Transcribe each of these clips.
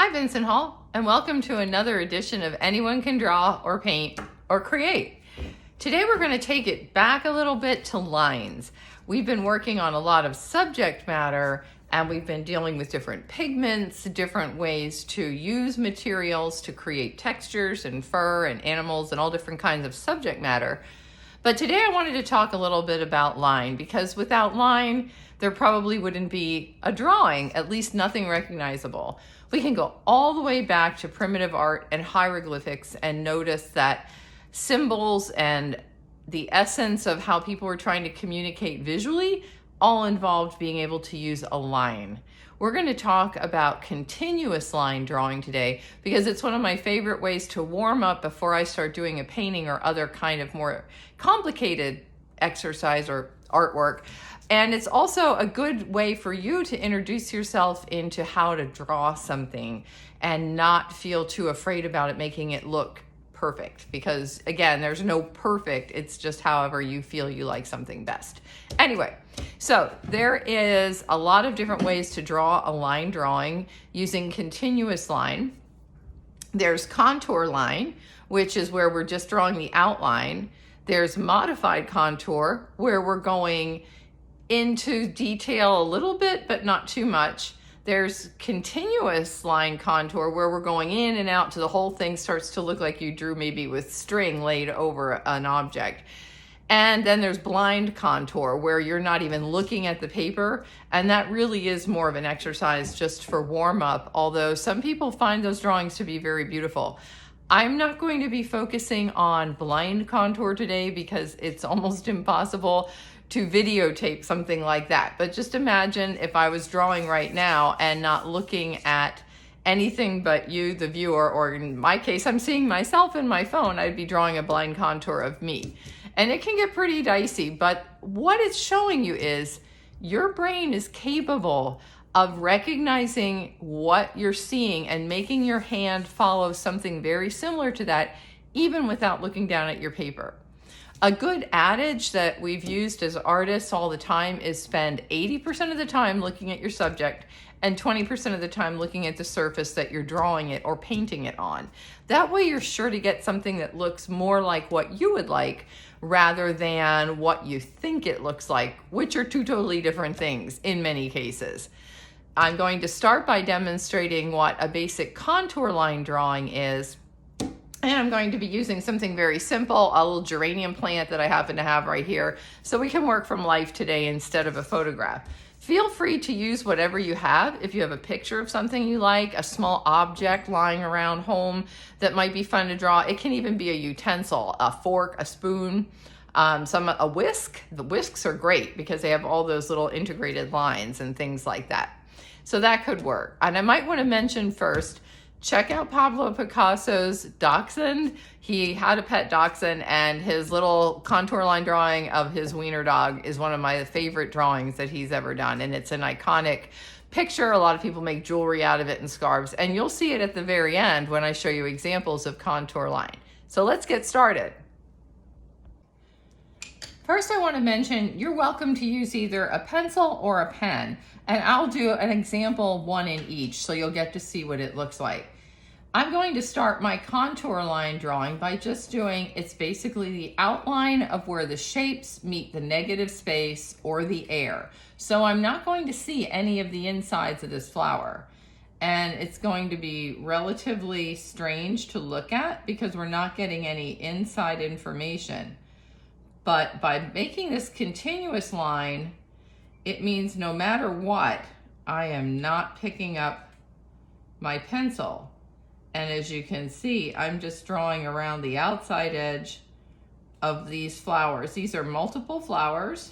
Hi, Vincent Hall, and welcome to another edition of Anyone Can Draw or Paint or Create. Today we're going to take it back a little bit to lines. We've been working on a lot of subject matter, and we've been dealing with different pigments, different ways to use materials to create textures and fur and animals and all different kinds of subject matter. But today I wanted to talk a little bit about line, because without line, there probably wouldn't be a drawing, at least nothing recognizable. We can go all the way back to primitive art and hieroglyphics and notice that symbols and the essence of how people were trying to communicate visually all involved being able to use a line. We're going to talk about continuous line drawing today because it's one of my favorite ways to warm up before I start doing a painting or other kind of more complicated exercise or artwork. And it's also a good way for you to introduce yourself into how to draw something and not feel too afraid about it making it look perfect, because again, there's no perfect, it's just however you feel you like something best. Anyway, so there is a lot of different ways to draw a line drawing using continuous line. There's contour line, which is where we're just drawing the outline. There's modified contour, where we're going into detail a little bit, but not too much. There's continuous line contour, where we're going in and out till the whole thing starts to look like you drew maybe with string laid over an object. And then there's blind contour, where you're not even looking at the paper. And that really is more of an exercise just for warm up, although some people find those drawings to be very beautiful. I'm not going to be focusing on blind contour today because it's almost impossible to videotape something like that. But just imagine if I was drawing right now and not looking at anything but you, the viewer, or in my case, I'm seeing myself in my phone, I'd be drawing a blind contour of me. And it can get pretty dicey, but what it's showing you is your brain is capable of recognizing what you're seeing and making your hand follow something very similar to that, even without looking down at your paper. A good adage that we've used as artists all the time is spend 80% of the time looking at your subject and 20% of the time looking at the surface that you're drawing it or painting it on. That way you're sure to get something that looks more like what you would like rather than what you think it looks like, which are two totally different things in many cases. I'm going to start by demonstrating what a basic contour line drawing is. And I'm going to be using something very simple, a little geranium plant that I happen to have right here, so we can work from life today instead of a photograph. Feel free to use whatever you have. If you have a picture of something you like, a small object lying around home that might be fun to draw. It can even be a utensil, a fork, a spoon, a whisk. The whisks are great because they have all those little integrated lines and things like that. So that could work. And I might want to mention first, check out Pablo Picasso's Dachshund. He had a pet dachshund, and his little contour line drawing of his wiener dog is one of my favorite drawings that he's ever done. And it's an iconic picture. A lot of people make jewelry out of it and scarves. And you'll see it at the very end when I show you examples of contour line. So let's get started. First, I want to mention you're welcome to use either a pencil or a pen, and I'll do an example, one in each, so you'll get to see what it looks like. I'm going to start my contour line drawing by just doing, it's basically the outline of where the shapes meet the negative space or the air. So I'm not going to see any of the insides of this flower. And it's going to be relatively strange to look at because we're not getting any inside information. But by making this continuous line, it means no matter what, I am not picking up my pencil. And as you can see, I'm just drawing around the outside edge of these flowers. These are multiple flowers.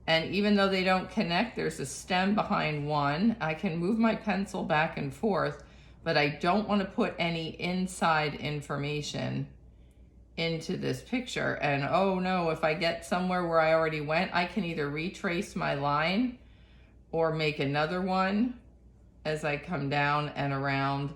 And even though they don't connect, there's a stem behind one. I can move my pencil back and forth, but I don't want to put any inside information into this picture. And oh no, if I get somewhere where I already went, I can either retrace my line or make another one as I come down and around.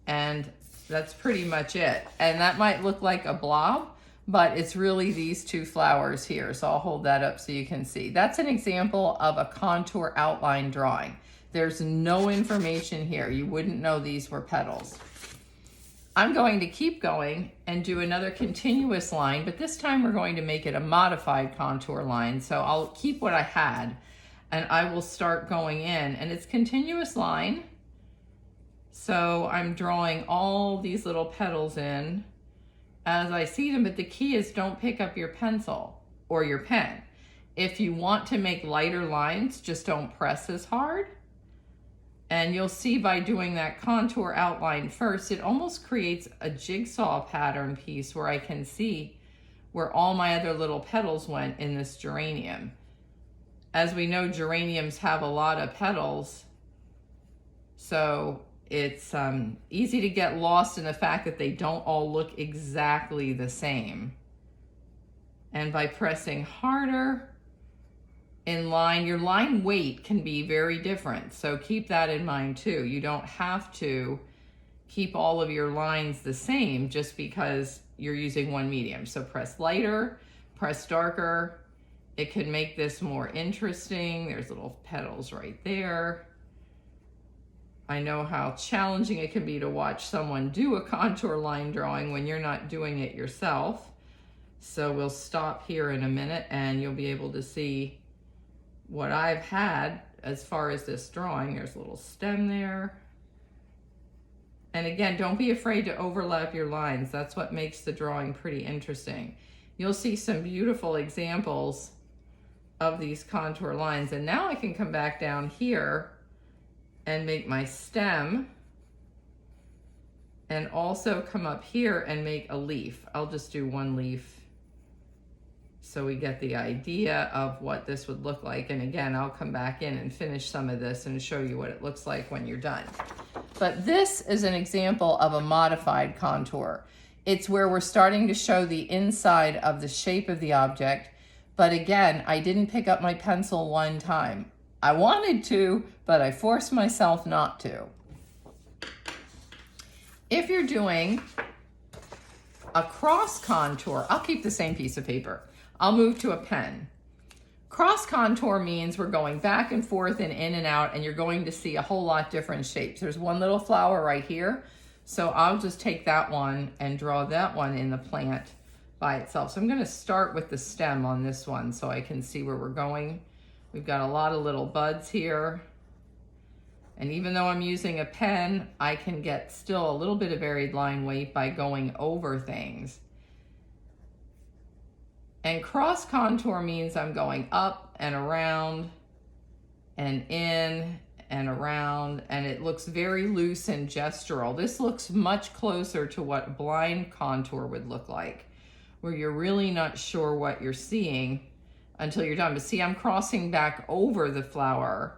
And that's pretty much it. And that might look like a blob, but it's really these two flowers here. So I'll hold that up so you can see. That's an example of a contour outline drawing. There's no information here. You wouldn't know these were petals. I'm going to keep going and do another continuous line, but this time we're going to make it a modified contour line. So I'll keep what I had and I will start going in, and it's continuous line. So I'm drawing all these little petals in as I see them, but the key is don't pick up your pencil or your pen. If you want to make lighter lines, just don't press as hard. And you'll see by doing that contour outline first, it almost creates a jigsaw pattern piece where I can see where all my other little petals went in this geranium. As we know, geraniums have a lot of petals, so it's easy to get lost in the fact that they don't all look exactly the same. And by pressing harder in line, your line weight can be very different. So keep that in mind too. You don't have to keep all of your lines the same just because you're using one medium. So press lighter, press darker. It can make this more interesting. There's little petals right there. I know how challenging it can be to watch someone do a contour line drawing when you're not doing it yourself. So we'll stop here in a minute and you'll be able to see what I've had as far as this drawing. There's a little stem there. And again, don't be afraid to overlap your lines. That's what makes the drawing pretty interesting. You'll see some beautiful examples of these contour lines. And now I can come back down here and make my stem, and also come up here and make a leaf. I'll just do one leaf so we get the idea of what this would look like. And again, I'll come back in and finish some of this and show you what it looks like when you're done. But this is an example of a modified contour. It's where we're starting to show the inside of the shape of the object. But again, I didn't pick up my pencil one time. I wanted to, but I forced myself not to. If you're doing a cross contour, I'll keep the same piece of paper. I'll move to a pen. Cross contour means we're going back and forth and in and out, and you're going to see a whole lot different shapes. There's one little flower right here, so I'll just take that one and draw that one in the plant by itself. So I'm going to start with the stem on this one so I can see where we're going. We've got a lot of little buds here. And even though I'm using a pen, I can get still a little bit of varied line weight by going over things. And cross contour means I'm going up and around and in and around, and it looks very loose and gestural. This looks much closer to what blind contour would look like, where you're really not sure what you're seeing until you're done. But see, I'm crossing back over the flower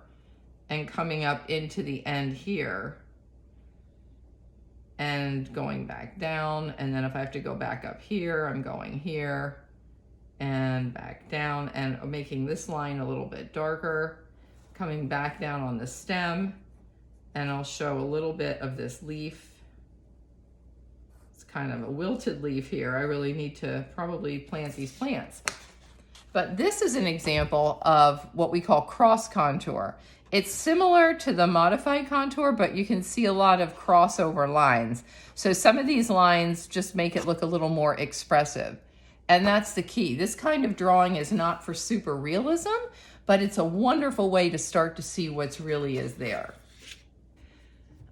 and coming up into the end here and going back down. And then if I have to go back up here, I'm going here and back down and making this line a little bit darker, coming back down on the stem, and I'll show a little bit of this leaf. It's kind of a wilted leaf here. I really need to probably plant these plants. But this is an example of what we call cross contour. It's similar to the modified contour, but you can see a lot of crossover lines. So some of these lines just make it look a little more expressive. And that's the key. This kind of drawing is not for super realism, but it's a wonderful way to start to see what's really is there.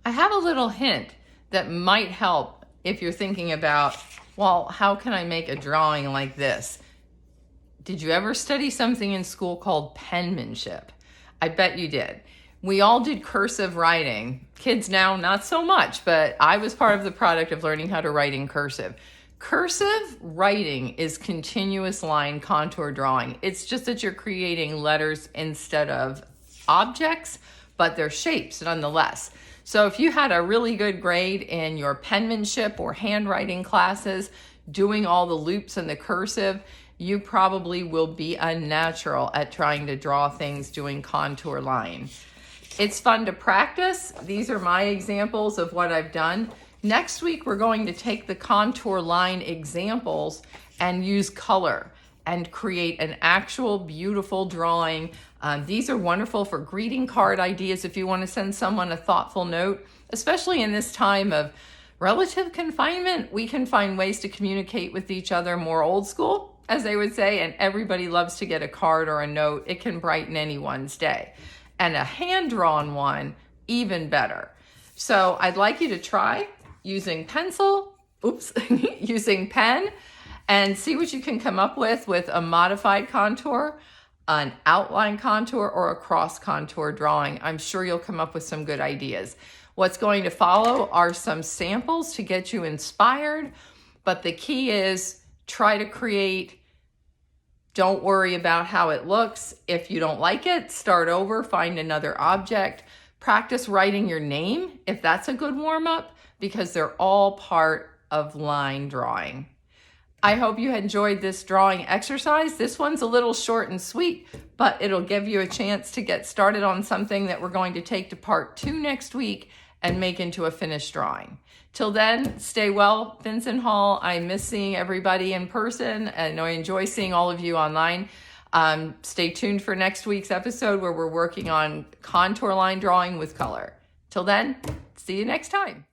I have a little hint that might help if you're thinking about, well, how can I make a drawing like this? Did you ever study something in school called penmanship? I bet you did. We all did cursive writing. Kids now, not so much, but I was part of the product of learning how to write in cursive. Cursive writing is continuous line contour drawing. It's just that you're creating letters instead of objects, but they're shapes nonetheless. So if you had a really good grade in your penmanship or handwriting classes, doing all the loops and the cursive, you probably will be a natural at trying to draw things doing contour line. It's fun to practice. These are my examples of what I've done. Next week, we're going to take the contour line examples and use color. and create an actual beautiful drawing. These are wonderful for greeting card ideas if you want to send someone a thoughtful note, especially in this time of relative confinement. We can find ways to communicate with each other more old school, as they would say, and everybody loves to get a card or a note. It can brighten anyone's day. And a hand-drawn one, even better. So I'd like you to try using using pen, and see what you can come up with a modified contour, an outline contour, or a cross contour drawing. I'm sure you'll come up with some good ideas. What's going to follow are some samples to get you inspired, but the key is try to create. Don't worry about how it looks. If you don't like it, start over, find another object. Practice writing your name, if that's a good warm-up, because they're all part of line drawing. I hope you enjoyed this drawing exercise. This one's a little short and sweet, but it'll give you a chance to get started on something that we're going to take to part 2 next week and make into a finished drawing. Till then, stay well, Vincent Hall. I miss seeing everybody in person, and I enjoy seeing all of you online. Stay tuned for next week's episode where we're working on contour line drawing with color. Till then, see you next time.